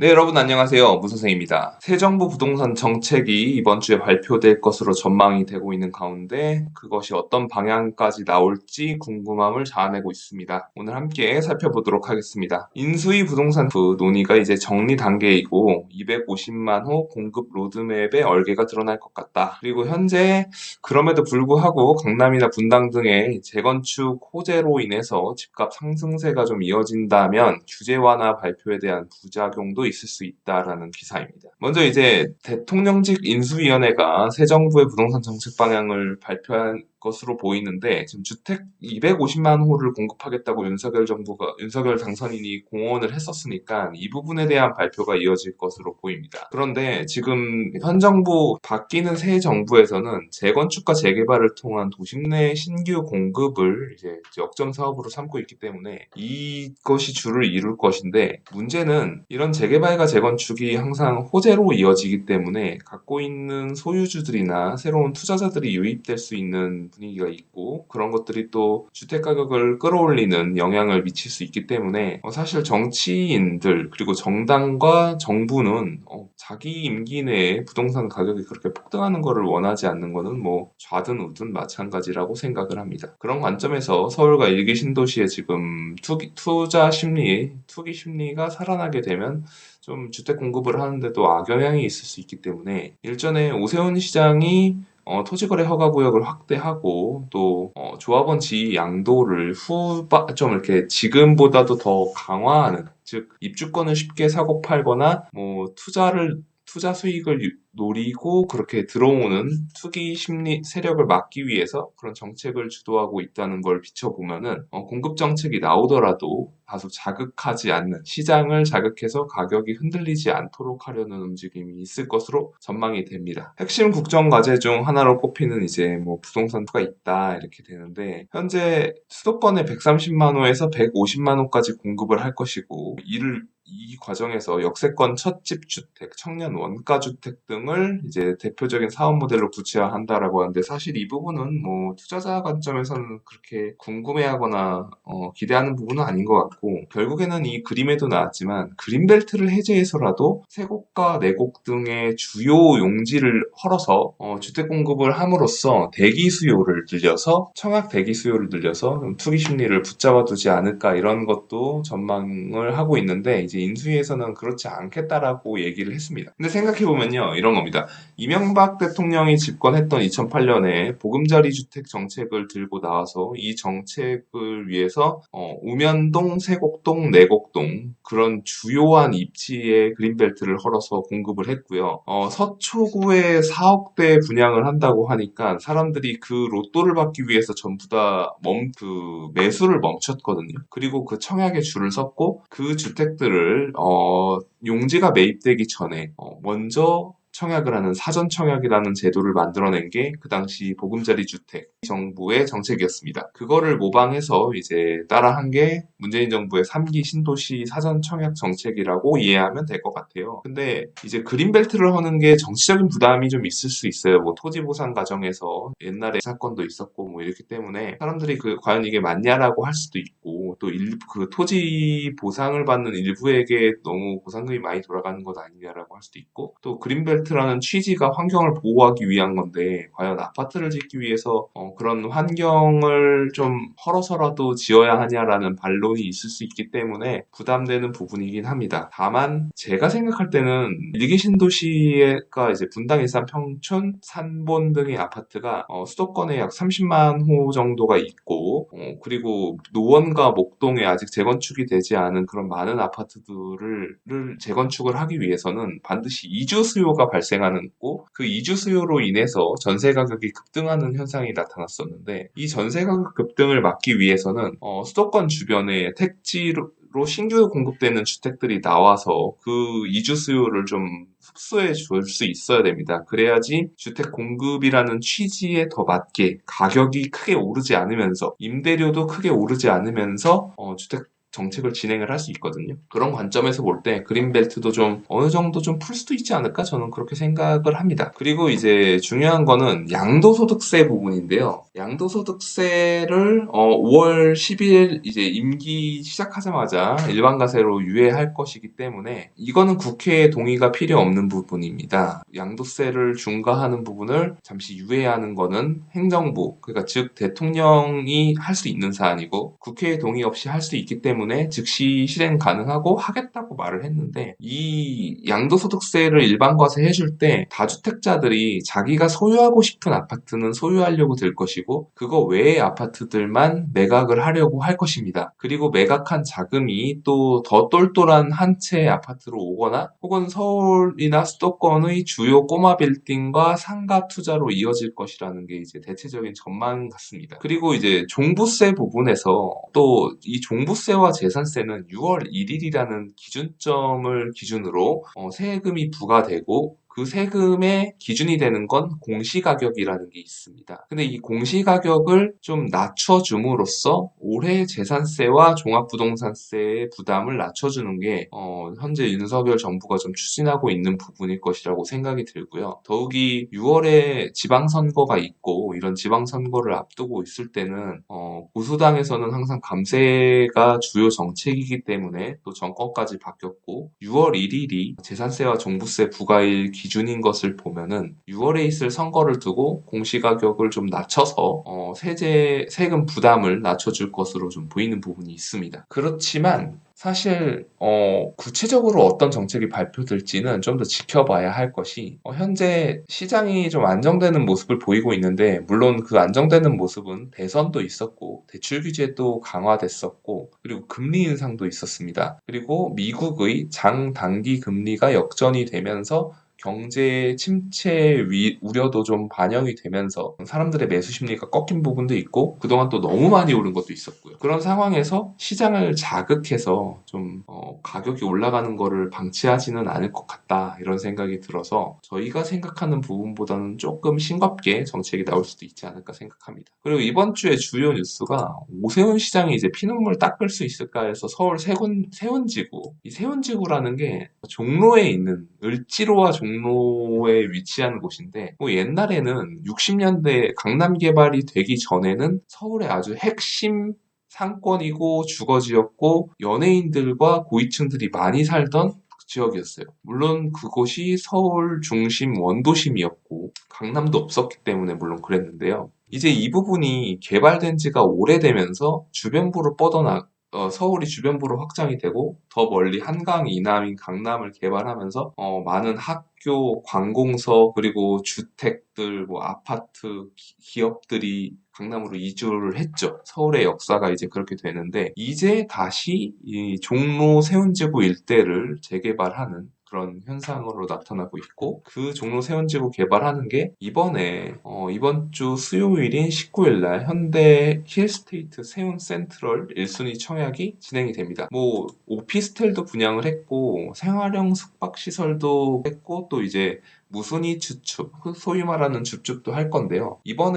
네, 여러분 안녕하세요. 무선생입니다. 새 정부 부동산 정책이 이번 주에 발표될 것으로 전망이 되고 있는 가운데 그것이 어떤 방향까지 나올지 궁금함을 자아내고 있습니다. 오늘 함께 살펴보도록 하겠습니다. 인수위 부동산 논의가 이제 정리 단계이고 250만 호 공급 로드맵에 얼개가 드러날 것 같다. 그리고 현재 그럼에도 불구하고 강남이나 분당 등의 재건축 호재로 인해서 집값 상승세가 좀 이어진다면 규제 완화 발표에 대한 부작용도 있을 수 있다라는 기사입니다. 먼저 이제 대통령직 인수위원회가 새 정부의 부동산 정책 방향을 발표한 것으로 보이는데 지금 주택 250만 호를 공급하겠다고 윤석열 당선인이 공언을 했었으니까 이 부분에 대한 발표가 이어질 것으로 보입니다. 그런데 지금 현 정부 바뀌는 새 정부에서는 재건축과 재개발을 통한 도심 내 신규 공급을 이제 역점 사업으로 삼고 있기 때문에 이것이 주를 이룰 것인데 문제는 이런 재개발과 재건축이 항상 호재로 이어지기 때문에 갖고 있는 소유주들이나 새로운 투자자들이 유입될 수 있는 분위기가 있고 그런 것들이 또 주택 가격을 끌어올리는 영향을 미칠 수 있기 때문에 사실 정치인들 그리고 정당과 정부는 자기 임기 내에 부동산 가격이 그렇게 폭등하는 것을 원하지 않는 것은 뭐 좌든 우든 마찬가지라고 생각을 합니다. 그런 관점에서 서울과 일기 신도시에 지금 투기 심리가 살아나게 되면 좀 주택 공급을 하는데도 악영향이 있을 수 있기 때문에 일전에 오세훈 시장이 토지거래 허가구역을 확대하고 또 조합원 지위 양도를 좀 이렇게 지금보다도 더 강화하는 즉 입주권을 쉽게 사고 팔거나 뭐 투자 수익을 노리고 그렇게 들어오는 투기 심리 세력을 막기 위해서 그런 정책을 주도하고 있다는 걸 비춰보면은 공급 정책이 나오더라도 다소 자극하지 않는 시장을 자극해서 가격이 흔들리지 않도록 하려는 움직임이 있을 것으로 전망이 됩니다. 핵심 국정 과제 중 하나로 꼽히는 이제 뭐 부동산 투가 있다 이렇게 되는데 현재 수도권에 130만 호에서 150만 호까지 공급을 할 것이고 이 과정에서 역세권 첫집 주택, 청년 원가 주택 등을 이제 대표적인 사업 모델로 구체화한다라고 하는데 사실 이 부분은 뭐 투자자 관점에서는 그렇게 궁금해하거나 기대하는 부분은 아닌 것 같고 결국에는 이 그림에도 나왔지만 그린벨트를 해제해서라도 세곡과 내곡 등의 주요 용지를 헐어서 주택 공급을 함으로써 대기 수요를 늘려서 청약 대기 수요를 늘려서 좀 투기 심리를 붙잡아 두지 않을까 이런 것도 전망을 하고 있는데 이제 인수위에서는 그렇지 않겠다라고 얘기를 했습니다. 근데 생각해보면요 이런 겁니다. 이명박 대통령이 집권했던 2008년에 보금자리 주택 정책을 들고 나와서 이 정책을 위해서 우면동, 세곡동, 내곡동 그런 주요한 입지에 그린벨트를 헐어서 공급을 했고요. 서초구에 4억대 분양을 한다고 하니까 사람들이 그 로또를 받기 위해서 전부 다 매수를 멈췄거든요. 그리고 그 청약에 줄을 섰고 그 주택들을 용지가 매입되기 전에 먼저 청약을 하는 사전 청약이라는 제도를 만들어낸 게 그 당시 보금자리 주택 정부의 정책이었습니다. 그거를 모방해서 이제 따라한 게 문재인 정부의 3기 신도시 사전 청약 정책이라고 이해하면 될 것 같아요. 근데 이제 그린벨트를 하는 게 정치적인 부담이 좀 있을 수 있어요. 뭐 토지 보상 과정에서 옛날에 사건도 있었고 뭐 이렇기 때문에 사람들이 과연 이게 맞냐라고 할 수도 있고 또 그 토지 보상을 받는 일부에게 너무 보상금이 많이 돌아가는 것 아니냐라고 할 수도 있고 또 그린벨트라는 취지가 환경을 보호하기 위한 건데 과연 아파트를 짓기 위해서 그런 환경을 좀 헐어서라도 지어야 하냐라는 반론이 있을 수 있기 때문에 부담되는 부분이긴 합니다. 다만 제가 생각할 때는 일기 신도시가 이제 분당, 일산, 평촌, 산본 등의 아파트가 수도권에 약 30만 호 정도가 있고 그리고 노원과 목동에 아직 재건축이 되지 않은 그런 많은 아파트들을 재건축을 하기 위해서는 반드시 이주 수요가 발생하는 거고 그 이주 수요로 인해서 전세 가격이 급등하는 현상이 나타났었는데 이 전세 가격 급등을 막기 위해서는 수도권 주변에 택지로 신규 공급되는 주택들이 나와서 그 이주 수요를 좀 흡수해 줄 수 있어야 됩니다. 그래야지 주택 공급이라는 취지에 더 맞게 가격이 크게 오르지 않으면서 임대료도 크게 오르지 않으면서 주택 정책을 진행을 할 수 있거든요. 그런 관점에서 볼 때 그린벨트도 좀 어느 정도 좀 풀 수도 있지 않을까 저는 그렇게 생각을 합니다. 그리고 이제 중요한 거는 양도소득세 부분인데요. 양도소득세를 5월 10일 이제 임기 시작하자마자 일반과세로 유예할 것이기 때문에 이거는 국회의 동의가 필요 없는 부분입니다. 양도세를 중과하는 부분을 잠시 유예하는 거는 행정부, 그러니까 즉 대통령이 할 수 있는 사안이고 국회의 동의 없이 할 수 있기 때문에 즉시 실행 가능하고 하겠다고 말을 했는데, 이 양도소득세를 일반과세 해줄 때 다주택자들이 자기가 소유하고 싶은 아파트는 소유하려고 들 것이고 그거 외의 아파트들만 매각을 하려고 할 것입니다. 그리고 매각한 자금이 또 더 똘똘한 한 채 아파트로 오거나 혹은 서울이나 수도권의 주요 꼬마 빌딩과 상가 투자로 이어질 것이라는 게 이제 대체적인 전망 같습니다. 그리고 이제 종부세 부분에서 또 이 종부세와 재산세는 6월 1일이라는 기준점을 기준으로 세금이 부과되고 그 세금의 기준이 되는 건 공시가격이라는 게 있습니다. 근데 이 공시가격을 좀 낮춰줌으로써 올해 재산세와 종합부동산세의 부담을 낮춰주는 게 현재 윤석열 정부가 좀 추진하고 있는 부분일 것이라고 생각이 들고요. 더욱이 6월에 지방선거가 있고 이런 지방선거를 앞두고 있을 때는 보수당에서는 항상 감세가 주요 정책이기 때문에 또 정권까지 바뀌었고 6월 1일이 재산세와 종부세 부과일 기준인 것을 보면은 6월에 있을 선거를 두고 공시가격을 좀 낮춰서 세금 부담을 낮춰줄 것으로 좀 보이는 부분이 있습니다. 그렇지만 사실 구체적으로 어떤 정책이 발표될지는 좀 더 지켜봐야 할 것이, 현재 시장이 좀 안정되는 모습을 보이고 있는데 물론 그 안정되는 모습은 대선도 있었고 대출 규제도 강화됐었고 그리고 금리 인상도 있었습니다. 그리고 미국의 장단기 금리가 역전이 되면서 경제 침체 우려도 좀 반영이 되면서 사람들의 매수 심리가 꺾인 부분도 있고 그동안 또 너무 많이 오른 것도 있었고요. 그런 상황에서 시장을 자극해서 좀 가격이 올라가는 거를 방치하지는 않을 것 같다 이런 생각이 들어서 저희가 생각하는 부분보다는 조금 싱겁게 정책이 나올 수도 있지 않을까 생각합니다. 그리고 이번 주에 주요 뉴스가 오세훈 시장이 이제 피눈물 닦을 수 있을까 해서 서울 세운지구, 이 세운지구라는 게 종로에 있는 을지로와 종로에 위치한 곳인데 뭐 옛날에는 60년대 강남 개발이 되기 전에는 서울의 아주 핵심 상권이고 주거지였고 연예인들과 고위층들이 많이 살던 지역이었어요. 물론 그곳이 서울 중심 원도심이었고 강남도 없었기 때문에 물론 그랬는데요. 이제 이 부분이 개발된 지가 오래되면서 주변부로 서울이 주변부로 확장이 되고 더 멀리 한강 이남인 강남을 개발하면서 많은 학교, 관공서 그리고 주택들, 뭐 아파트, 기업들이 강남으로 이주를 했죠. 서울의 역사가 이제 그렇게 되는데 이제 다시 이 종로 세운지구 일대를 재개발하는 그런 현상으로 나타나고 있고 그 종로 세운지구 개발하는 게 이번 주 수요일인 19일 날 현대 힐스테이트 세운 센트럴 1순위 청약이 진행이 됩니다. 뭐 오피스텔도 분양을 했고 생활형 숙박시설도 했고 또 이제 무순위 주축, 소위 말하는 줍줍도 할 건데요. 이번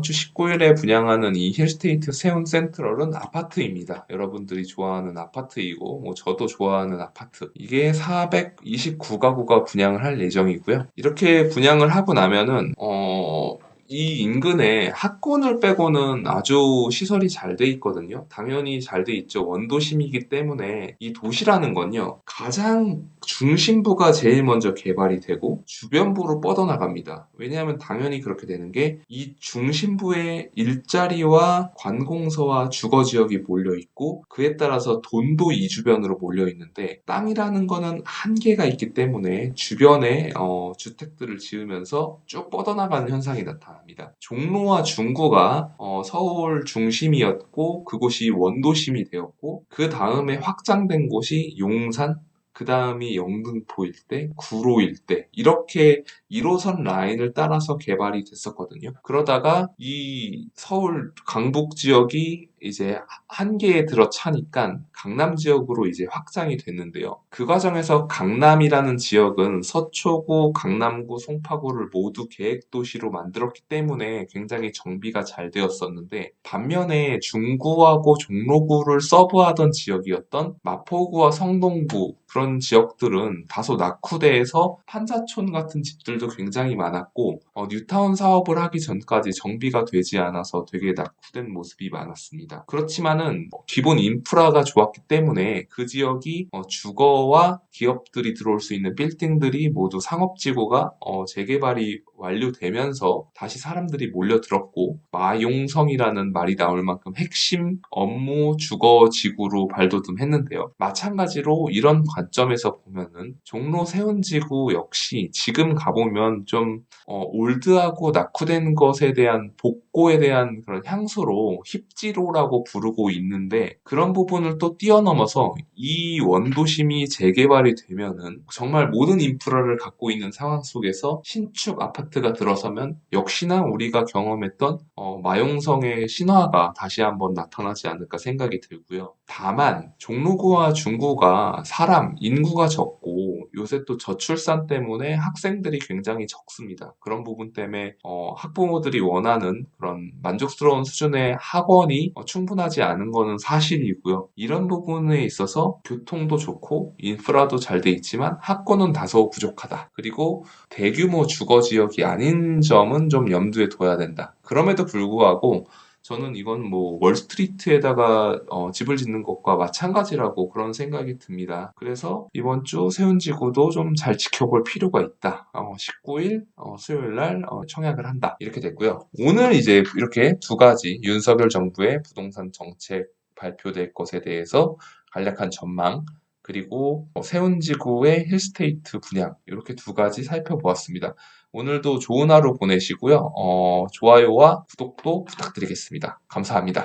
주 19일에 분양하는 이 힐스테이트 세운 센트럴은 아파트입니다. 여러분들이 좋아하는 아파트이고, 뭐 저도 좋아하는 아파트. 이게 429가구가 분양을 할 예정이고요. 이렇게 분양을 하고 나면은, 이 인근에 학군을 빼고는 아주 시설이 잘 돼 있거든요. 당연히 잘 돼 있죠. 원도심이기 때문에 이 도시라는 건요. 가장 중심부가 제일 먼저 개발이 되고 주변부로 뻗어나갑니다. 왜냐하면 당연히 그렇게 되는 게 이 중심부에 일자리와 관공서와 주거지역이 몰려있고 그에 따라서 돈도 이 주변으로 몰려있는데 땅이라는 거는 한계가 있기 때문에 주변에 주택들을 지으면서 쭉 뻗어나가는 현상이 나타납니다. 종로와 중구가 서울 중심이었고 그곳이 원도심이 되었고 그 다음에 확장된 곳이 용산, 그 다음이 영등포 일대, 구로 일대 이렇게 1호선 라인을 따라서 개발이 됐었거든요. 그러다가 이 서울 강북 지역이 이제 한계에 들어차니까 강남 지역으로 이제 확장이 됐는데요. 그 과정에서 강남이라는 지역은 서초구, 강남구, 송파구를 모두 계획도시로 만들었기 때문에 굉장히 정비가 잘 되었었는데, 반면에 중구하고 종로구를 서브하던 지역이었던 마포구와 성동구, 그런 지역들은 다소 낙후돼서 판자촌 같은 집들도 굉장히 많았고, 뉴타운 사업을 하기 전까지 정비가 되지 않아서 되게 낙후된 모습이 많았습니다. 그렇지만은 기본 인프라가 좋았기 때문에 그 지역이 주거와 기업들이 들어올 수 있는 빌딩들이 모두 상업지구가 재개발이 완료되면서 다시 사람들이 몰려들었고, 마용성이라는 말이 나올 만큼 핵심 업무 주거 지구로 발돋움했는데요. 마찬가지로 이런 관점에서 보면은 종로 세운지구 역시 지금 가보면 좀 올드하고 낙후된 것에 대한 복고에 대한 그런 향수로 힙지로라고 부르고 있는데, 그런 부분을 또 뛰어넘어서 이 원도심이 재개발이 되면은 정말 모든 인프라를 갖고 있는 상황 속에서 신축 아파트가 들어서면 역시나 우리가 경험했던 마용성의 신화가 다시 한번 나타나지 않을까 생각이 들고요. 다만 종로구와 중구가 인구가 적고 요새 또 저출산 때문에 학생들이 굉장히 적습니다. 그런 부분 때문에 학부모들이 원하는 그런 만족스러운 수준의 학원이 충분하지 않은 것은 사실이고요. 이런 부분에 있어서 교통도 좋고 인프라도 잘 돼 있지만 학군은 다소 부족하다. 그리고 대규모 주거 지역이 아닌 점은 좀 염두에 둬야 된다. 그럼에도 불구하고 저는 이건 뭐 월스트리트에다가 집을 짓는 것과 마찬가지라고 그런 생각이 듭니다. 그래서 이번 주 세운지구도 좀 잘 지켜볼 필요가 있다. 19일 수요일 날 청약을 한다. 이렇게 됐고요. 오늘 이제 이렇게 두 가지 윤석열 정부의 부동산 정책 발표될 것에 대해서 간략한 전망, 그리고 세운지구의 힐스테이트 분양, 이렇게 두 가지 살펴보았습니다. 오늘도 좋은 하루 보내시고요. 좋아요와 구독도 부탁드리겠습니다. 감사합니다.